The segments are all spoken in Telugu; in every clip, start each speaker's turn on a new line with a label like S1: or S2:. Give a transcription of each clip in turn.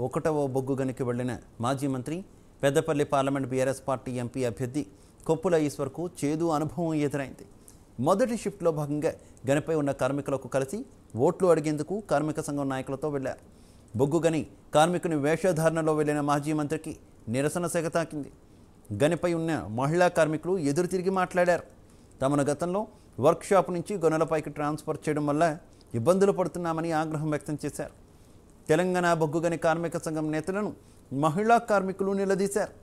S1: ఒకటవ బొగ్గు గనికి వెళ్లిన మాజీ మంత్రి Peddapalli parliament BRS party MP అభ్యర్థి కొప్పుల ఈశ్వర్కు చేదు అనుభవం ఎదురైంది. మొదటి షిఫ్ట్లో భాగంగా గనిపై ఉన్న కార్మికులకు కలిసి ఓట్లు అడిగేందుకు కార్మిక సంఘం నాయకులతో వెళ్లారు. బొగ్గు గని కార్మికుని వేషధారణలో వెళ్లిన మాజీ మంత్రికి నిరసన సెగ తాకింది. గనిపై ఉన్న మహిళా కార్మికులు ఎదురు తిరిగి మాట్లాడారు. తమను గతంలో వర్క్షాప్ నుంచి గొనలపైకి ట్రాన్స్ఫర్ చేయడం వల్ల ఇబ్బందులు పడుతున్నామని ఆగ్రహం వ్యక్తం చేశారు. తెలంగాణ బొగ్గుగని కార్మిక సంఘం నేతలను మహిళా కార్మికులు నిలదీశారు.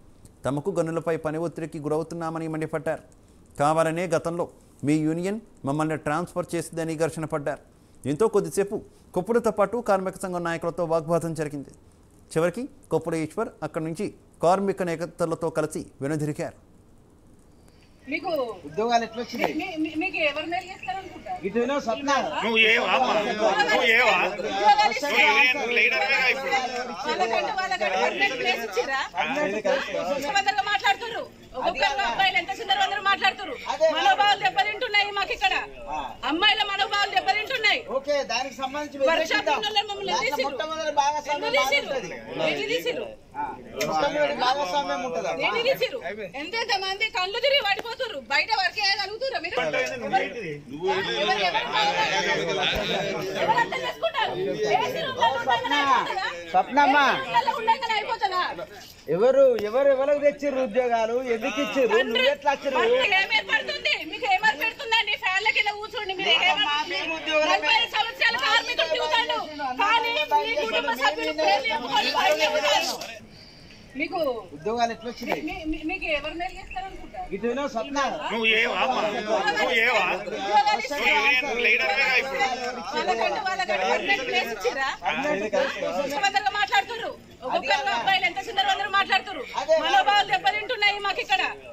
S1: తమకు గనులపై పని ఒత్తిడికి గురవుతున్నామని మండిపడ్డారు. కావాలనే గతంలో మీ యూనియన్ మమ్మల్ని ట్రాన్స్ఫర్ చేసిందని ఘర్షణ పడ్డారు. దీంతో కొద్దిసేపు కొప్పులతో పాటు కార్మిక సంఘం నాయకులతో వాగ్వాదం జరిగింది. చివరికి కొప్పుల ఈశ్వర్ అక్కడి నుంచి కార్మిక నేతలతో కలిసి వెనుదిరిగారు.
S2: మీకు
S3: ఉద్యోగాలు ఎట్లా వచ్చినాయి?
S2: మీకు ఎవరు మేలు చేస్తారనుకుంటా?
S3: ఇటునో స్వప్న
S2: వాళ్ళకంటూ పర్మనెంట్ ప్లేస్ ఇచ్చిరా? అందరూ మాట్లాడుతున్నారు. ఒక్కొక్కరు అబ్బాయిలు ఎంత సుందరం అందరూ మాట్లాడుతున్నారు. మనోభావాలు దెబ్బతింటున్నాయి. మాకు ఇక్కడ అమ్మాయిల మనోభావాలు దెబ్బతింటున్నాయి.
S3: ఓకే, దానికి సంబంధించి భాగస్వామ్యం ఉంటుందా?
S2: ఎంతెంత మంది కళ్ళు తిరిగి పడిపోతున్నారు. బయట వర్క్ చేయగలుగుతురా మీరు?
S3: స్వప్నమ్మా,
S2: అయిపోతుందా?
S3: ఎవరు ఎవరికి తెచ్చిర్రు ఉద్యోగాలు? ఎందుకు ఇచ్చిర్రు? నువ్వు ఎట్లా వచ్చిర్రు?
S2: ఏమేర్పడుతుంది? మీకు ఏమేర్పెడుతుందండి? ఫ్యాన్ల కింద కూర్చోండి. మీరు 40 సంవత్సరాల కార్మికులు తిరుగుతాడు. కానీ మీ కుటుంబ సభ్యులు పేర్లు చెప్పుకొని బయట ఉంటారు. మీకు
S3: ఉద్యోగాలు ఎట్లా వచ్చినాయి?
S2: మీకు ఎవరు మేలు చేస్తారనుకుంటా?
S3: ఇటునో స్వప్న
S2: వాళ్ళకంటూ పర్మనెంట్ ప్లేస్ ఇచ్చిరా? అందరూ మాట్లాడుతున్నారు. ఒక్కొక్కరు అబ్బాయిలు ఎంత సుందరం అందరూ మాట్లాడుతున్నారు. మనోభావాలు దెబ్బతింటున్నాయి. మాకు ఇక్కడ